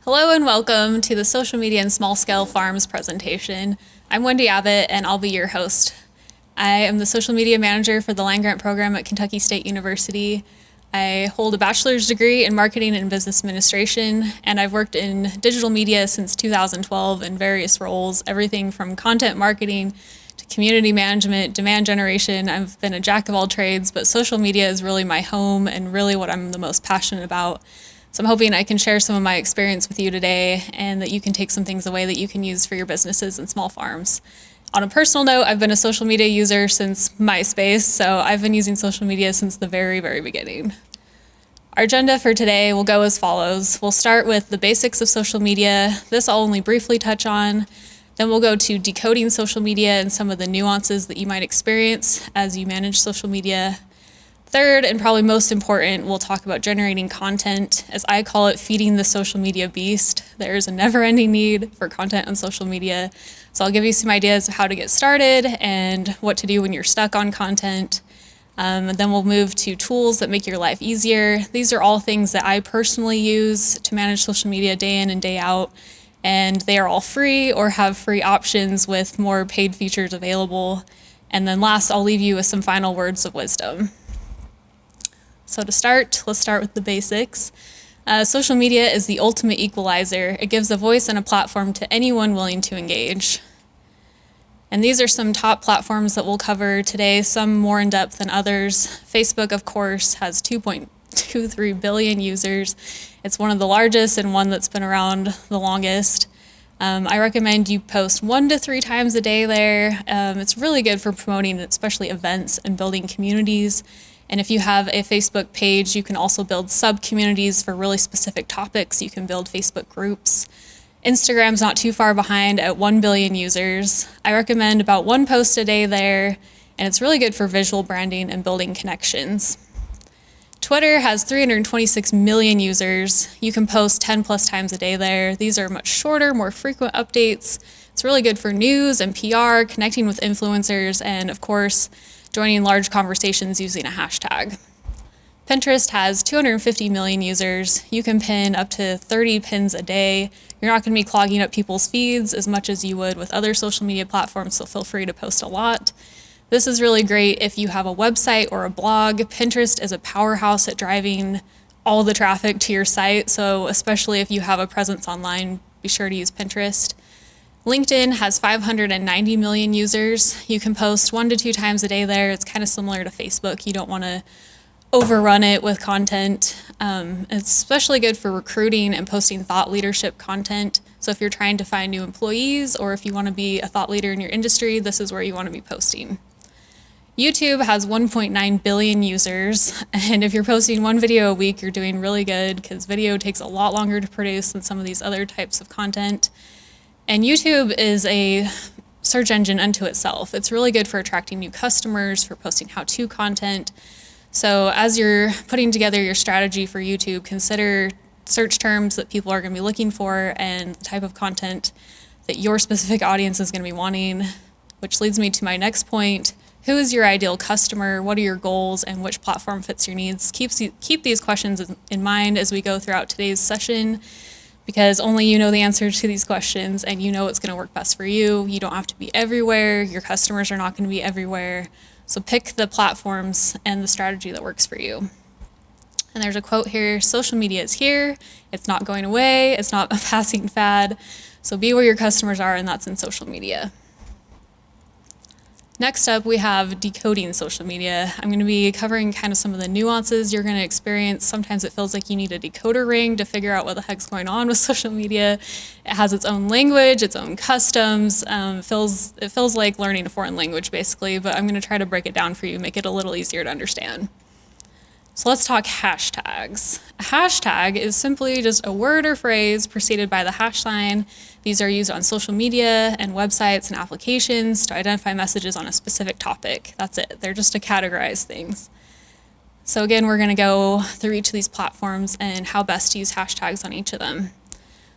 Hello and welcome to the Social Media and Small Scale Farms presentation. I'm Wendy Abbott and I'll be your host. I am the social media manager for the land grant program at Kentucky State University. I hold a bachelor's degree in marketing and business administration, and I've worked in digital media since 2012 in various roles, everything from content marketing to community management, demand generation. I've been a jack of all trades, but social media is really my home and really what I'm the most passionate about. So I'm hoping I can share some of my experience with you today and that you can take some things away that you can use for your businesses and small farms. On a personal note, I've been a social media user since MySpace, so I've been using social media since the very, very beginning. Our agenda for today will go as follows. We'll start with the basics of social media. This I'll only briefly touch on. Then we'll go to decoding social media and some of the nuances that you might experience as you manage social media. Third, and probably most important, we'll talk about generating content. As I call it, feeding the social media beast. There's a never-ending need for content on social media. So I'll give you some ideas of how to get started and what to do when you're stuck on content. And then we'll move to tools that make your life easier. These are all things that I personally use to manage social media day in and day out. And they are all free or have free options with more paid features available. And then last, I'll leave you with some final words of wisdom. So to start, let's start with the basics. Social media is the ultimate equalizer. It gives a voice and a platform to anyone willing to engage. And these are some top platforms that we'll cover today, some more in depth than others. Facebook, of course, has 2.23 billion users. It's one of the largest and one that's been around the longest. I recommend you post 1 to 3 times a day there. It's really good for promoting especially events and building communities. And if you have a Facebook page, you can also build sub-communities for really specific topics. You can build Facebook groups. Instagram's not too far behind at 1 billion users. I recommend about 1 post a day there, and it's really good for visual branding and building connections. Twitter has 326 million users. You can post 10 plus times a day there. These are much shorter, more frequent updates. It's really good for news and PR, connecting with influencers, and of course, joining large conversations using a hashtag. Pinterest has 250 million users. You can pin up to 30 pins a day. You're not going to be clogging up people's feeds as much as you would with other social media platforms, so feel free to post a lot. This is really great if you have a website or a blog. Pinterest is a powerhouse at driving all the traffic to your site, so especially if you have a presence online, be sure to use Pinterest. LinkedIn has 590 million users. You can post 1 to 2 times a day there. It's kind of similar to Facebook. You don't want to overrun it with content. It's especially good for recruiting and posting thought leadership content. So if you're trying to find new employees or if you want to be a thought leader in your industry, this is where you want to be posting. YouTube has 1.9 billion users, and if you're posting 1 video a week, you're doing really good because video takes a lot longer to produce than some of these other types of content. And YouTube is a search engine unto itself. It's really good for attracting new customers, for posting how-to content. So as you're putting together your strategy for YouTube, consider search terms that people are going to be looking for and the type of content that your specific audience is going to be wanting, which leads me to my next point. Who is your ideal customer? What are your goals and which platform fits your needs? Keep these questions in mind as we go throughout today's session, because only you know the answers to these questions and you know what's going to work best for you. You don't have to be everywhere. Your customers are not going to be everywhere. So pick the platforms and the strategy that works for you. And there's a quote here, social media is here. It's not going away. It's not a passing fad. So be where your customers are, and that's in social media. Next up, we have decoding social media. I'm going to be covering kind of some of the nuances you're going to experience. Sometimes it feels like you need a decoder ring to figure out what the heck's going on with social media. It has its own language, its own customs. It feels like learning a foreign language, basically, but I'm going to try to break it down for you, make it a little easier to understand. So let's talk hashtags. A hashtag is simply just a word or phrase preceded by the hash sign. These are used on social media and websites and applications to identify messages on a specific topic. That's it. They're just to categorize things. So again, we're going to go through each of these platforms and how best to use hashtags on each of them.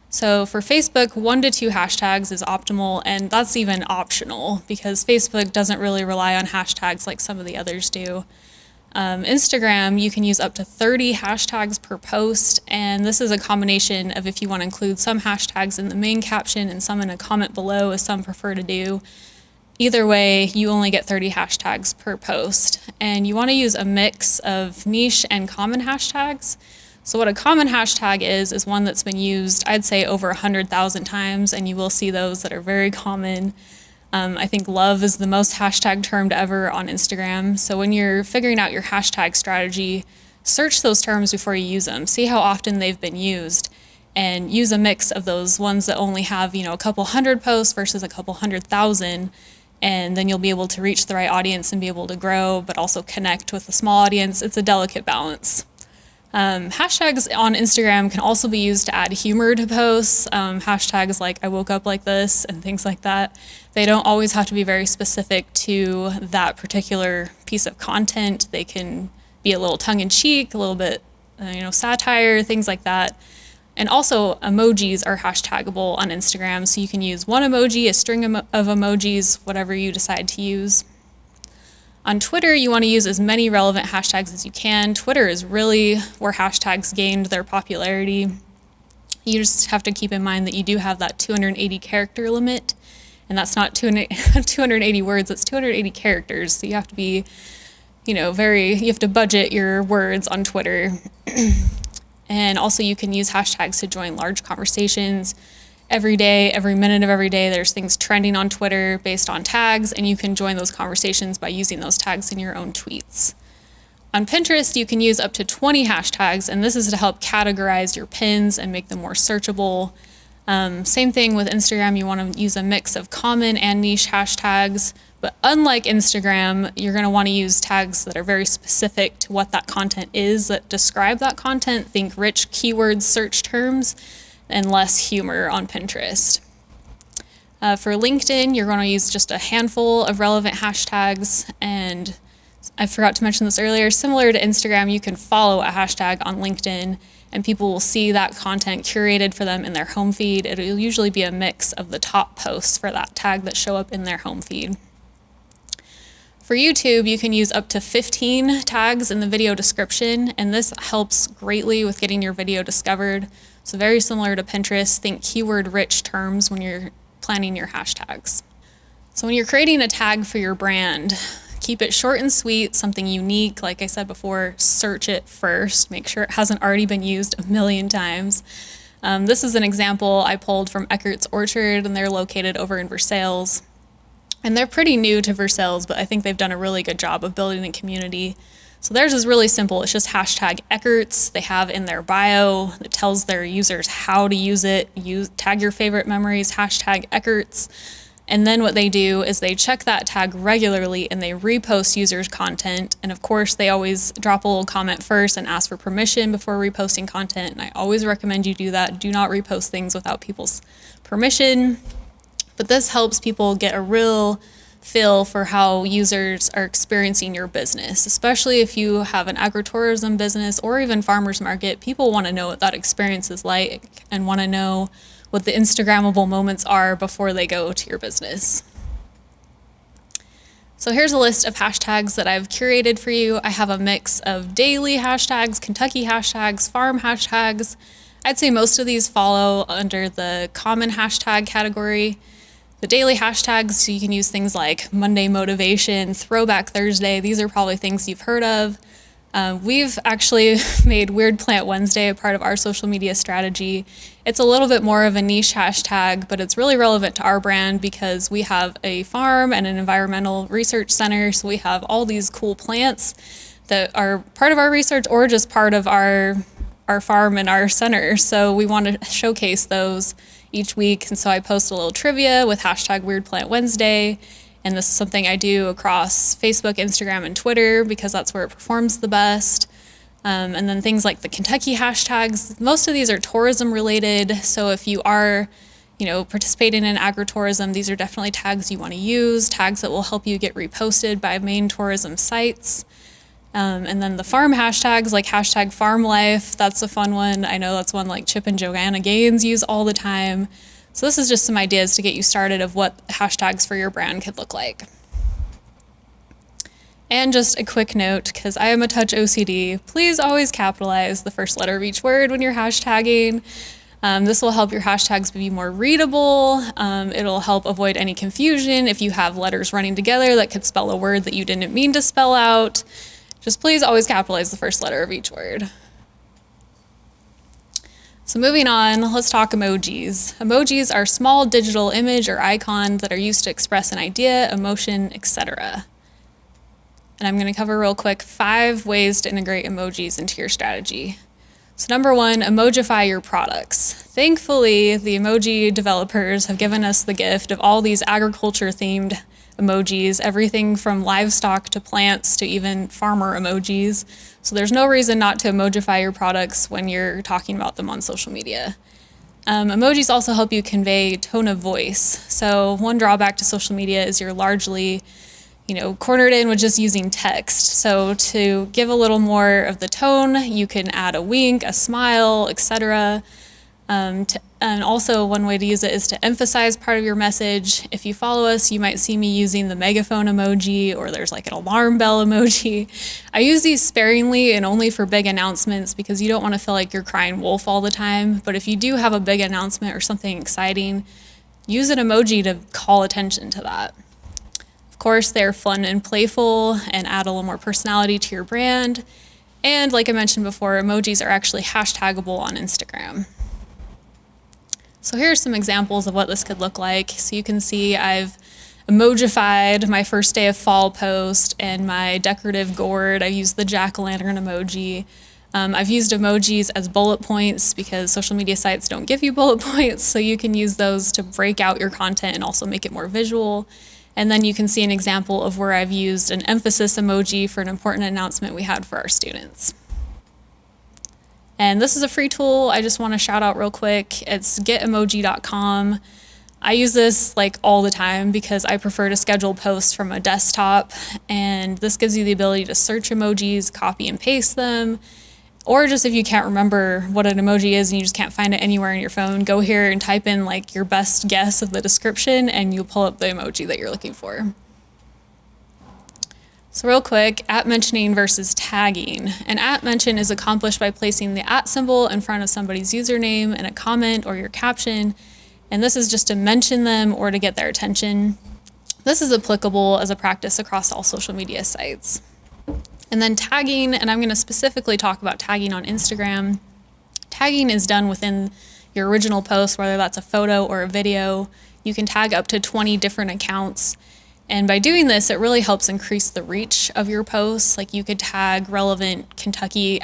So for Facebook, 1 to 2 hashtags is optimal, and that's even optional because Facebook doesn't really rely on hashtags like some of the others do. Instagram, you can use up to 30 hashtags per post, and this is a combination of if you want to include some hashtags in the main caption and some in a comment below, as some prefer to do. Either way, you only get 30 hashtags per post, and you want to use a mix of niche and common hashtags. So what a common hashtag is one that's been used, I'd say, over 100,000 times, and you will see those that are very common. I think love is the most hashtag termed ever on Instagram. So when you're figuring out your hashtag strategy, search those terms before you use them. See how often they've been used, and use a mix of those ones that only have, a couple hundred posts versus a couple 100,000. And then you'll be able to reach the right audience and be able to grow, but also connect with a small audience. It's a delicate balance. Hashtags on Instagram can also be used to add humor to posts. Hashtags like I woke up like this and things like that. They don't always have to be very specific to that particular piece of content. They can be a little tongue-in-cheek, a little bit, satire, things like that. And also emojis are hashtagable on Instagram, so you can use one emoji, a string of emojis, whatever you decide to use. On Twitter, you want to use as many relevant hashtags as you can. Twitter is really where hashtags gained their popularity. You just have to keep in mind that you do have that 280 character limit, and that's not 280 words, it's 280 characters. So you have to be, you have to budget your words on Twitter. And also you can use hashtags to join large conversations. Every day, every minute of every day, there's things trending on Twitter based on tags, and you can join those conversations by using those tags in your own tweets. On Pinterest, you can use up to 20 hashtags, and this is to help categorize your pins and make them more searchable. Same thing with Instagram, you want to use a mix of common and niche hashtags, but unlike Instagram, you're going to want to use tags that are very specific to what that content is, that describe that content. Think rich keyword search terms and less humor on Pinterest. For LinkedIn, you're going to use just a handful of relevant hashtags, and I forgot to mention this earlier, similar to Instagram, you can follow a hashtag on LinkedIn and people will see that content curated for them in their home feed. It'll usually be a mix of the top posts for that tag that show up in their home feed. For YouTube, you can use up to 15 tags in the video description, and this helps greatly with getting your video discovered. So very similar to Pinterest, think keyword-rich terms when you're planning your hashtags. So when you're creating a tag for your brand, keep it short and sweet, something unique. Like I said before, search it first. Make sure it hasn't already been used a million times. This is an example I pulled from Eckert's Orchard, and they're located over in Versailles. And they're pretty new to Versailles, but I think they've done a really good job of building a community. So theirs is really simple. It's just hashtag Eckert's. They have in their bio that tells their users how to use it. Tag your favorite memories, hashtag Eckert's. And then what they do is they check that tag regularly and they repost users' content. And of course, they always drop a little comment first and ask for permission before reposting content. And I always recommend you do that. Do not repost things without people's permission. But this helps people get a real feel for how users are experiencing your business, especially if you have an agritourism business or even farmers market. People want to know what that experience is like and want to know what the Instagrammable moments are before they go to your business. So here's a list of hashtags that I've curated for you. I have a mix of daily hashtags, Kentucky hashtags, farm hashtags. I'd say most of these follow under the common hashtag category. The daily hashtags, so you can use things like Monday Motivation, Throwback Thursday. These are probably things you've heard of. We've actually made Weird Plant Wednesday a part of our social media strategy. It's a little bit more of a niche hashtag, but it's really relevant to our brand because we have a farm and an environmental research center. So we have all these cool plants that are part of our research or just part of our farm and our center. So we want to showcase those each week. And so I post a little trivia with hashtag Weird Plant Wednesday. And this is something I do across Facebook, Instagram, and Twitter because that's where it performs the best. And then things like the Kentucky hashtags, most of these are tourism related. So if you are, participating in agritourism, these are definitely tags you want to use, tags that will help you get reposted by main tourism sites. And then the farm hashtags like hashtag farm life, that's a fun one. I know that's one like Chip and Joanna Gaines use all the time. So this is just some ideas to get you started of what hashtags for your brand could look like. And just a quick note, because I am a touch OCD, please always capitalize the first letter of each word when you're hashtagging. This will help your hashtags be more readable. It'll help avoid any confusion if you have letters running together that could spell a word that you didn't mean to spell out. Just please always capitalize the first letter of each word. So moving on, let's talk emojis. Emojis are small digital image or icon that are used to express an idea, emotion, etc. And I'm going to cover real quick 5 ways to integrate emojis into your strategy. So number 1, emojify your products. Thankfully, the emoji developers have given us the gift of all these agriculture-themed emojis, everything from livestock to plants to even farmer emojis. So there's no reason not to emojify your products when you're talking about them on social media. Emojis also help you convey tone of voice. So one drawback to social media is you're largely cornered in with just using text. So to give a little more of the tone, you can add a wink, a smile, etc. And also one way to use it is to emphasize part of your message. If you follow us, you might see me using the megaphone emoji, or there's like an alarm bell emoji. I use these sparingly and only for big announcements because you don't want to feel like you're crying wolf all the time. But if you do have a big announcement or something exciting, use an emoji to call attention to that. Of course, they're fun and playful and add a little more personality to your brand. And like I mentioned before, emojis are actually hashtagable on Instagram. So here are some examples of what this could look like. So you can see I've emojified my first day of fall post and my decorative gourd. I used the jack-o'-lantern emoji. I've used emojis as bullet points because social media sites don't give you bullet points, so you can use those to break out your content and also make it more visual. And then you can see an example of where I've used an emphasis emoji for an important announcement we had for our students. And this is a free tool I just want to shout out real quick. It's getemoji.com. I use this all the time because I prefer to schedule posts from a desktop, and this gives you the ability to search emojis, copy and paste them, or just if you can't remember what an emoji is and you just can't find it anywhere on your phone, go here and type in your best guess of the description and you'll pull up the emoji that you're looking for. So real quick, @mentioning versus tagging. An @mention is accomplished by placing the @ symbol in front of somebody's username in a comment or your caption, and this is just to mention them or to get their attention. This is applicable as a practice across all social media sites. And then tagging, and I'm going to specifically talk about tagging on Instagram. Tagging is done within your original post, whether that's a photo or a video. You can tag up to 20 different accounts. And by doing this, it really helps increase the reach of your posts. You could tag relevant Kentucky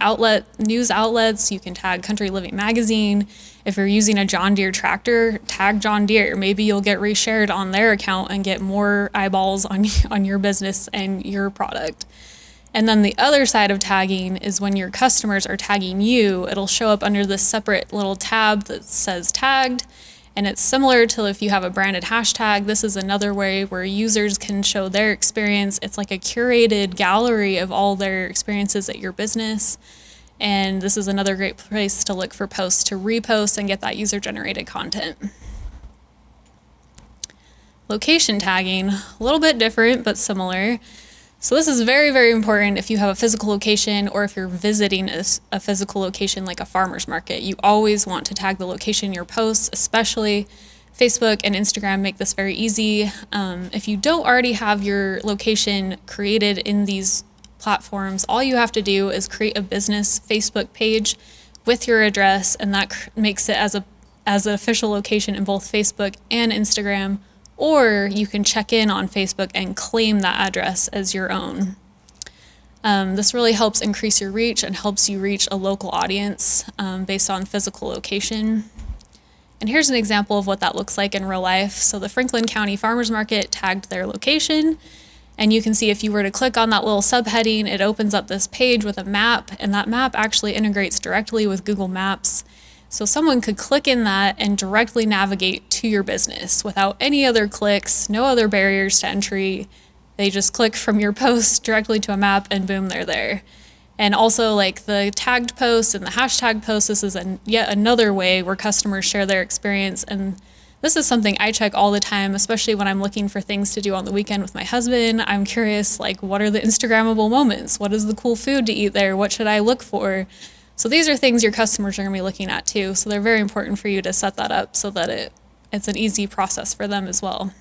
news outlets. You can tag Country Living Magazine. If you're using a John Deere tractor, tag John Deere. Maybe you'll get reshared on their account and get more eyeballs on your business and your product. And then the other side of tagging is when your customers are tagging you, it'll show up under this separate little tab that says tagged. And it's similar to if you have a branded hashtag. This is another way where users can show their experience. It's like a curated gallery of all their experiences at your business. And this is another great place to look for posts to repost and get that user-generated content. Location tagging, a little bit different, but similar. So this is very, very important if you have a physical location or if you're visiting a physical location like a farmer's market. You always want to tag the location in your posts, especially Facebook and Instagram make this very easy. If you don't already have your location created in these platforms, all you have to do is create a business Facebook page with your address, and that makes it as an official location in both Facebook and Instagram. Or you can check in on Facebook and claim that address as your own. This really helps increase your reach and helps you reach a local audience based on physical location. And here's an example of what that looks like in real life. So the Franklin County Farmers Market tagged their location, and you can see if you were to click on that little subheading, it opens up this page with a map, and that map actually integrates directly with Google Maps. So someone could click in that and directly navigate to your business without any other clicks, no other barriers to entry. They just click from your post directly to a map and boom, they're there. And also the tagged posts and the hashtag posts, this is yet another way where customers share their experience. And This is something I check all the time, especially when I'm looking for things to do on the weekend with my husband. I'm curious, like, what are the Instagrammable moments? What is the cool food to eat there? What should I look for? So these are things your customers are going to be looking at too. So they're very important for you to set that up so that it's an easy process for them as well.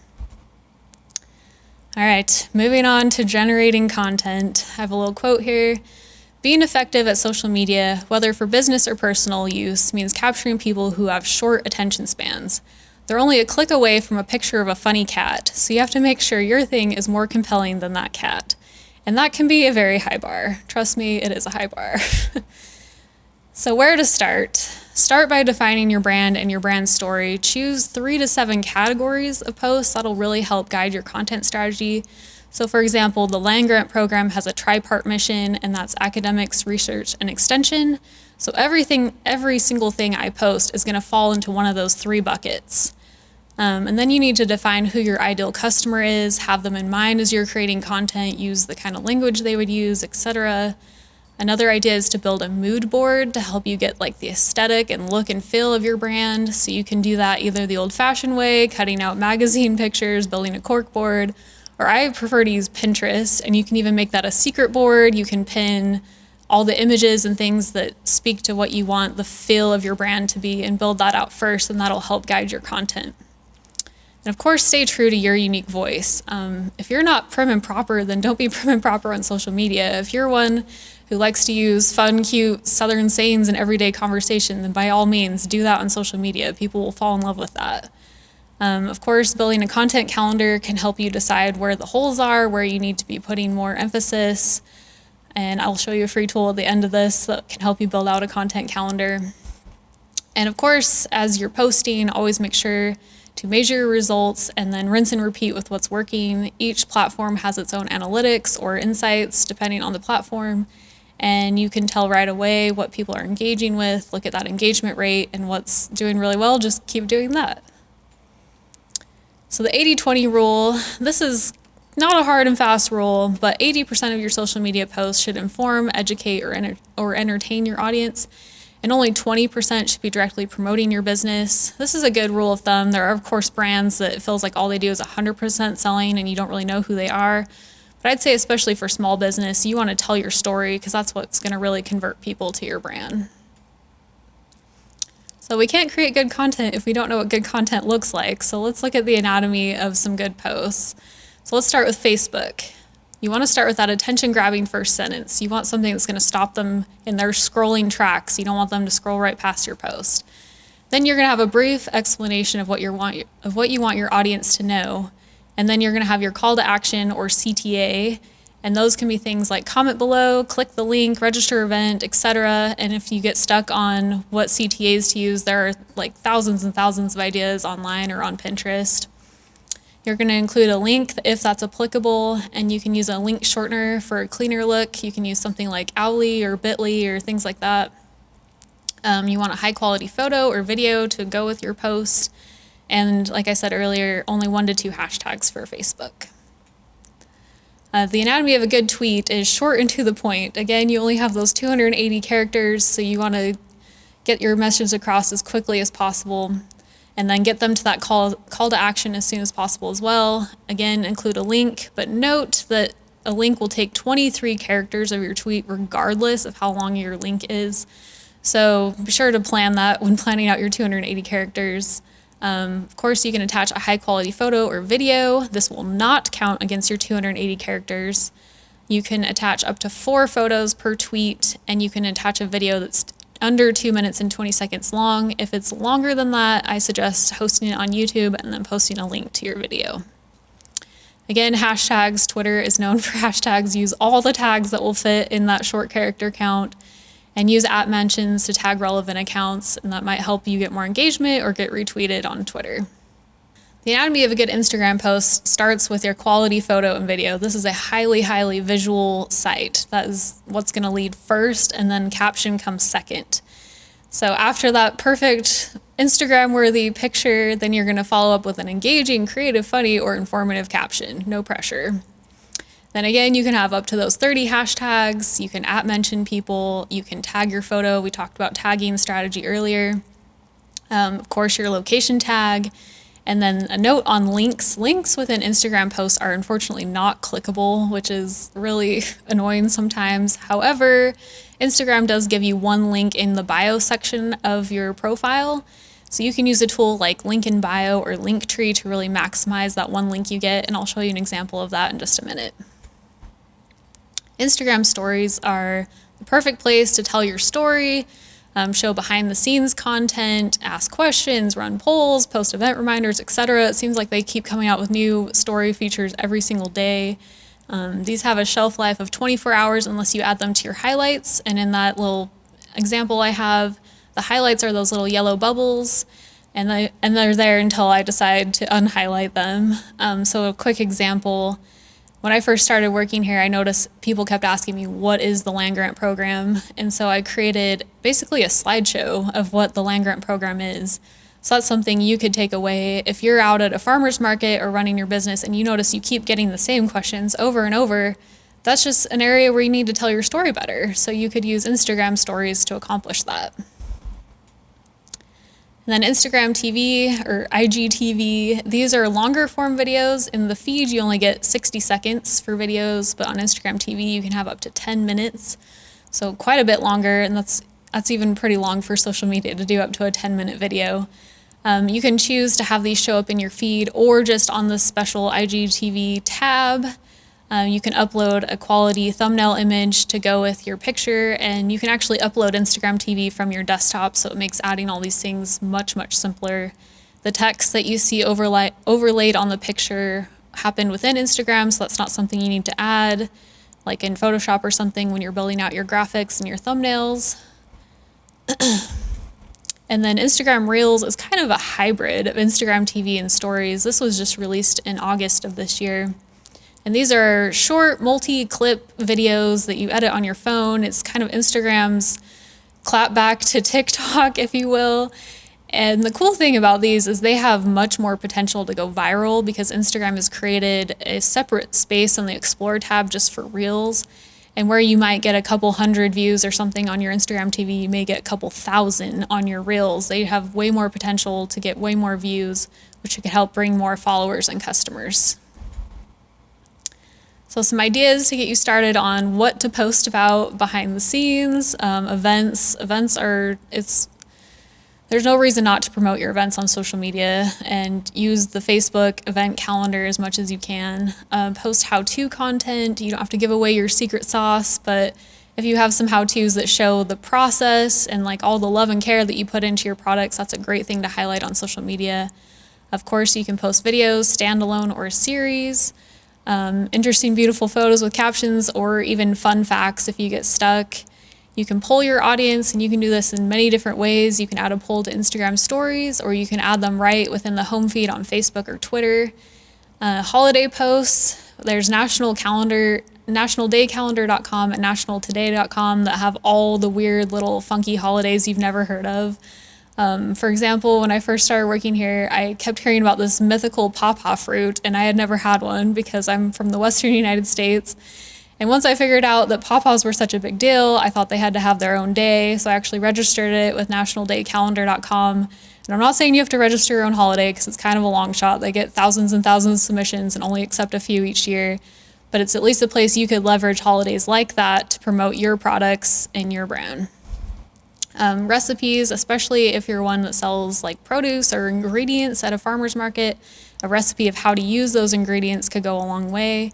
All right, moving on to generating content. I have a little quote here. Being effective at social media, whether for business or personal use, means capturing people who have short attention spans. They're only a click away from a picture of a funny cat, so you have to make sure your thing is more compelling than that cat. And that can be a very high bar. Trust me, it is a high bar. So where to start? Start by defining your brand and your brand story. Choose 3 to 7 categories of posts that'll really help guide your content strategy. So for example, the Land Grant program has a tripart mission, and that's academics, research, and extension. So every single thing I post is going to fall into one of those 3 buckets. And then you need to define who your ideal customer is, have them in mind as you're creating content, use the kind of language they would use, etc. Another idea is to build a mood board to help you get like the aesthetic and look and feel of your brand. So you can do that either the old-fashioned way, cutting out magazine pictures, building a cork board, or I prefer to use Pinterest, and you can even make that a secret board. You can pin all the images and things that speak to what you want the feel of your brand to be and build that out first, and that'll help guide your content. And of course, stay true to your unique voice. If you're not prim and proper, then don't be prim and proper on social media. If you're one who likes to use fun, cute Southern sayings in everyday conversation, then by all means, do that on social media. People will fall in love with that. Of course, building a content calendar can help you decide where the holes are, where you need to be putting more emphasis. And I'll show you a free tool at the end of this that can help you build out a content calendar. And of course, as you're posting, always make sure to measure your results and then rinse and repeat with what's working. Each platform has its own analytics or insights depending on the platform, and you can tell right away what people are engaging with, look at that engagement rate, and what's doing really well, just keep doing that. So the 80-20 rule, this is not a hard and fast rule, but 80% of your social media posts should inform, educate, or entertain your audience, and only 20% should be directly promoting your business. This is a good rule of thumb. There are, of course, brands that it feels like all they do is 100% selling and you don't really know who they are. But I'd say especially for small business, you want to tell your story because that's what's going to really convert people to your brand. So we can't create good content if we don't know what good content looks like. So let's look at the anatomy of some good posts. So let's start with Facebook. You want to start with that attention-grabbing first sentence. You want something that's going to stop them in their scrolling tracks. You don't want them to scroll right past your post. Then you're going to have a brief explanation of what you want your audience to know. And then you're going to have your call to action or CTA. And those can be things like comment below, click the link, register event, etc. And if you get stuck on what CTAs to use, there are like thousands and thousands of ideas online or on Pinterest. You're going to include a link if that's applicable, and you can use a link shortener for a cleaner look. You can use something like Owly or Bitly or things like that. You want a high quality photo or video to go with your post. And like I said earlier, only 1 to 2 hashtags for Facebook. The anatomy of a good tweet is short and to the point. Again, you only have those 280 characters, so you want to get your message across as quickly as possible, and then get them to that call to action as soon as possible as well. Again, include a link, but note that a link will take 23 characters of your tweet regardless of how long your link is. So be sure to plan that when planning out your 280 characters. Of course, you can attach a high quality photo or video. This will not count against your 280 characters. You can attach up to 4 photos per tweet, and you can attach a video that's under 2 minutes and 20 seconds long. If it's longer than that, I suggest hosting it on YouTube and then posting a link to your video. Again, hashtags. Twitter is known for hashtags. Use all the tags that will fit in that short character count, and use @mentions to tag relevant accounts, and that might help you get more engagement or get retweeted on Twitter. The anatomy of a good Instagram post starts with your quality photo and video. This is a highly, highly visual site. That is what's going to lead first, and then caption comes second. So after that perfect Instagram-worthy picture, then you're going to follow up with an engaging, creative, funny, or informative caption. No pressure. Then again, you can have up to those 30 hashtags. You can @mention people. You can tag your photo. We talked about tagging strategy earlier. Of course, your location tag. And then a note on links. Links within Instagram posts are unfortunately not clickable, which is really annoying sometimes. However, Instagram does give you one link in the bio section of your profile. So you can use a tool like Link in Bio or Linktree to really maximize that one link you get, and I'll show you an example of that in just a minute. Instagram stories are the perfect place to tell your story, show behind the scenes content, ask questions, run polls, post event reminders, etc. It seems like they keep coming out with new story features every single day. These have a shelf life of 24 hours unless you add them to your highlights. And in that little example I have, the highlights are those little yellow bubbles, and they're there until I decide to unhighlight them. So a quick example. When I first started working here, I noticed people kept asking me, what is the land-grant program? And so I created basically a slideshow of what the land-grant program is. So that's something you could take away. If you're out at a farmer's market or running your business and you notice you keep getting the same questions over and over, that's just an area where you need to tell your story better. So you could use Instagram stories to accomplish that. And then Instagram TV or IGTV, these are longer form videos. In the feed, you only get 60 seconds for videos, but on Instagram TV, you can have up to 10 minutes. So quite a bit longer, and that's even pretty long for social media to do up to a 10-minute video. You can choose to have these show up in your feed or just on the special IGTV tab. You can upload a quality thumbnail image to go with your picture, and you can actually upload Instagram TV from your desktop, so it makes adding all these things much, much simpler. The text that you see overlaid on the picture happened within Instagram, so that's not something you need to add, like in Photoshop or something when you're building out your graphics and your thumbnails. And then Instagram Reels is kind of a hybrid of Instagram TV and Stories. This was just released in August of this year. And these are short multi-clip videos that you edit on your phone. It's kind of Instagram's clapback to TikTok, if you will. And the cool thing about these is they have much more potential to go viral because Instagram has created a separate space on the Explore tab just for Reels. And where you might get a couple hundred views or something on your Instagram TV, you may get a couple thousand on your Reels. They have way more potential to get way more views, which could help bring more followers and customers. So some ideas to get you started on what to post about behind the scenes, events. There's no reason not to promote your events on social media, and use the Facebook event calendar as much as you can. Post how-to content. You don't have to give away your secret sauce, but if you have some how-tos that show the process and like all the love and care that you put into your products, that's a great thing to highlight on social media. Of course, you can post videos, standalone or series. Interesting, beautiful photos with captions, or even fun facts if you get stuck. You can poll your audience, and you can do this in many different ways. You can add a poll to Instagram stories, or you can add them right within the home feed on Facebook or Twitter. Holiday posts, there's nationaldaycalendar.com and nationaltoday.com that have all the weird little funky holidays you've never heard of. For example, when I first started working here, I kept hearing about this mythical pawpaw fruit, and I had never had one because I'm from the Western United States. And once I figured out that pawpaws were such a big deal, I thought they had to have their own day, so I actually registered it with nationaldaycalendar.com. And I'm not saying you have to register your own holiday because it's kind of a long shot. They get thousands and thousands of submissions and only accept a few each year. But it's at least a place you could leverage holidays like that to promote your products and your brand. Recipes, especially if you're one that sells like produce or ingredients at a farmer's market, a recipe of how to use those ingredients could go a long way.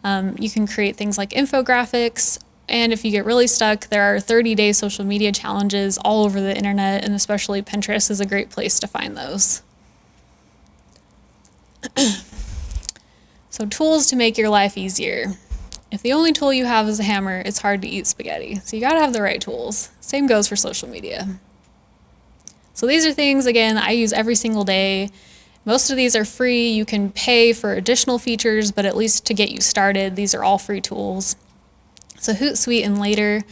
You can create things like infographics, and if you get really stuck, there are 30-day social media challenges all over the internet, and especially Pinterest is a great place to find those. So tools to make your life easier. If the only tool you have is a hammer, it's hard to eat spaghetti. So you gotta have the right tools. Same goes for social media. So these are things, again, I use every single day. Most of these are free. You can pay for additional features, but at least to get you started, these are all free tools. So Hootsuite and Later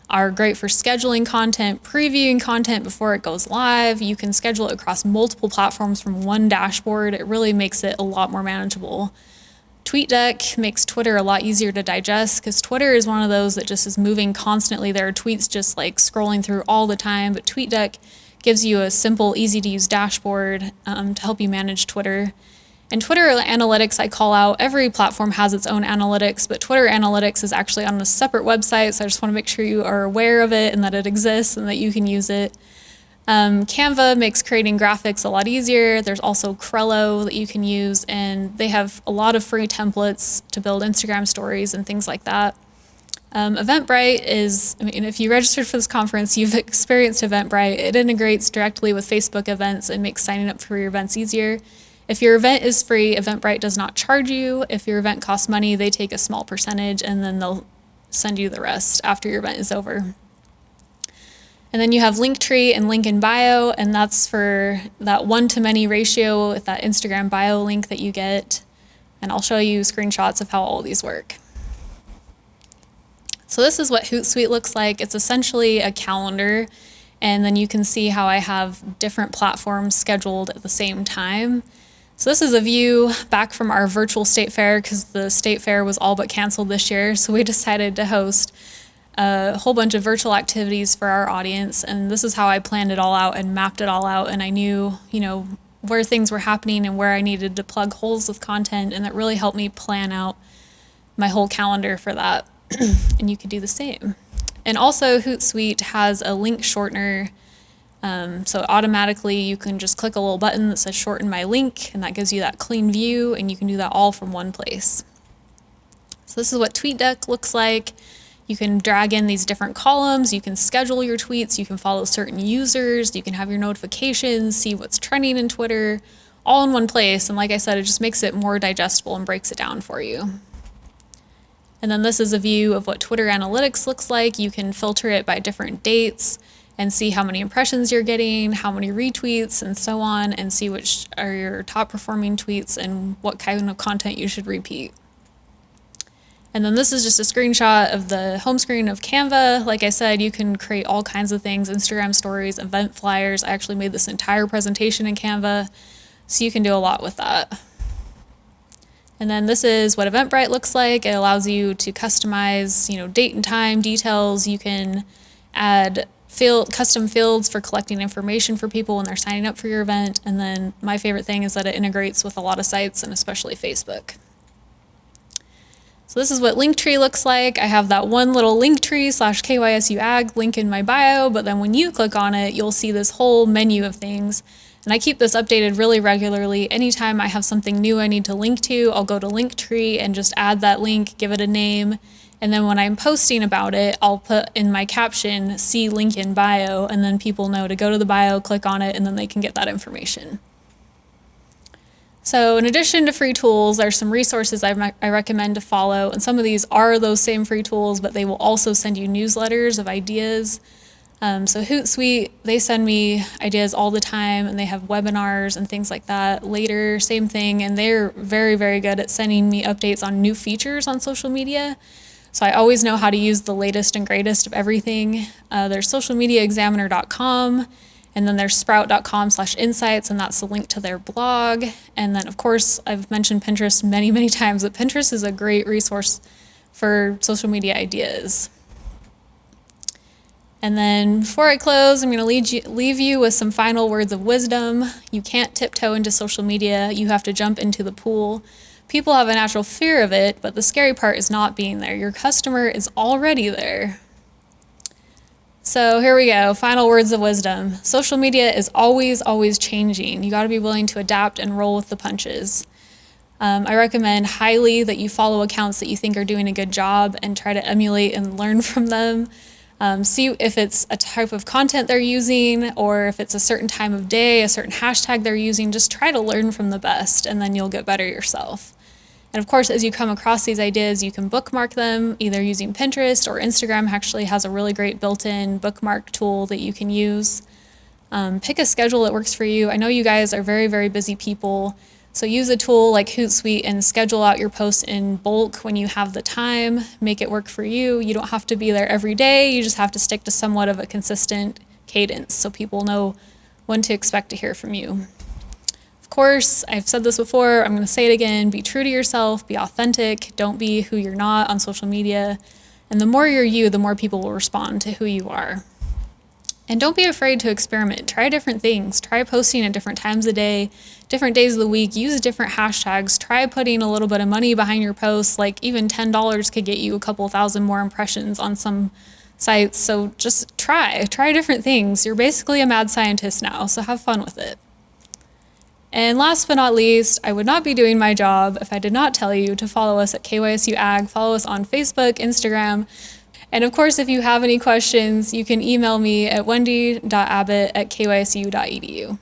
are great for scheduling content, previewing content before it goes live. You can schedule it across multiple platforms from one dashboard. It really makes it a lot more manageable. TweetDeck makes Twitter a lot easier to digest because Twitter is one of those that just is moving constantly. There are tweets just like scrolling through all the time, but TweetDeck gives you a simple, easy-to-use dashboard to help you manage Twitter. And Twitter Analytics, I call out, every platform has its own analytics, but Twitter Analytics is actually on a separate website, so I just want to make sure you are aware of it and that it exists and that you can use it. Canva makes creating graphics a lot easier. There's also Trello that you can use, and they have a lot of free templates to build Instagram stories and things like that. Eventbrite is, if you registered for this conference, you've experienced Eventbrite. It integrates directly with Facebook events and makes signing up for your events easier. If your event is free, Eventbrite does not charge you. If your event costs money, they take a small percentage and then they'll send you the rest after your event is over. And then you have Linktree and link in bio, and that's for that one-to-many ratio with that Instagram bio link that you get. And I'll show you screenshots of how all these work. So this is what Hootsuite looks like. It's essentially a calendar, and then you can see how I have different platforms scheduled at the same time. So this is a view back from our virtual state fair, because the state fair was all but canceled this year, so we decided to host a whole bunch of virtual activities for our audience, and this is how I planned it all out and mapped it all out, and I knew, where things were happening and where I needed to plug holes with content, and that really helped me plan out my whole calendar for that. And you could do the same. And also Hootsuite has a link shortener, so automatically you can just click a little button that says shorten my link, and that gives you that clean view, and you can do that all from one place. So this is what TweetDeck looks like. You can drag in these different columns, you can schedule your tweets, you can follow certain users, you can have your notifications, see what's trending in Twitter, all in one place. And like I said, it just makes it more digestible and breaks it down for you. And then this is a view of what Twitter Analytics looks like. You can filter it by different dates and see how many impressions you're getting, how many retweets, and so on, and see which are your top performing tweets and what kind of content you should repeat. And then this is just a screenshot of the home screen of Canva. Like I said, you can create all kinds of things, Instagram stories, event flyers. I actually made this entire presentation in Canva, so you can do a lot with that. And then this is what Eventbrite looks like. It allows you to customize, date and time details. You can add custom fields for collecting information for people when they're signing up for your event. And then my favorite thing is that it integrates with a lot of sites, and especially Facebook. So this is what Linktree looks like. I have that one little Linktree/KYSU Ag link in my bio, but then when you click on it, you'll see this whole menu of things. And I keep this updated really regularly. Anytime I have something new I need to link to, I'll go to Linktree and just add that link, give it a name. And then when I'm posting about it, I'll put in my caption, see link in bio, and then people know to go to the bio, click on it, and then they can get that information. So in addition to free tools, there's some resources I recommend to follow, and some of these are those same free tools, but they will also send you newsletters of ideas. So Hootsuite, they send me ideas all the time, and they have webinars and things like that. Later, same thing, and they're very, very good at sending me updates on new features on social media. So I always know how to use the latest and greatest of everything. There's socialmediaexaminer.com. And then there's sprout.com/insights, and that's the link to their blog. And then, of course, I've mentioned Pinterest many, many times, but Pinterest is a great resource for social media ideas. And then before I close, I'm going to leave you with some final words of wisdom. You can't tiptoe into social media. You have to jump into the pool. People have a natural fear of it, but the scary part is not being there. Your customer is already there. So here we go, final words of wisdom. Social media is always, always changing. You got to be willing to adapt and roll with the punches. I recommend highly that you follow accounts that you think are doing a good job and try to emulate and learn from them. See if it's a type of content they're using, or if it's a certain time of day, a certain hashtag they're using. Just try to learn from the best, and then you'll get better yourself. And of course, as you come across these ideas, you can bookmark them either using Pinterest, or Instagram actually has a really great built-in bookmark tool that you can use. Pick a schedule that works for you. I know you guys are very, very busy people, so use a tool like Hootsuite and schedule out your posts in bulk when you have the time. Make it work for you. You don't have to be there every day. You just have to stick to somewhat of a consistent cadence so people know when to expect to hear from you. Of course, I've said this before, I'm going to say it again, be true to yourself, be authentic, don't be who you're not on social media. And the more you're you, the more people will respond to who you are. And don't be afraid to experiment. Try different things. Try posting at different times of day, different days of the week. Use different hashtags. Try putting a little bit of money behind your posts. Like even $10 could get you a couple thousand more impressions on some sites. So just try different things. You're basically a mad scientist now, so have fun with it. And last but not least, I would not be doing my job if I did not tell you to follow us at KYSU Ag. Follow us on Facebook, Instagram. And of course, if you have any questions, you can email me at wendy.abbott@kysu.edu.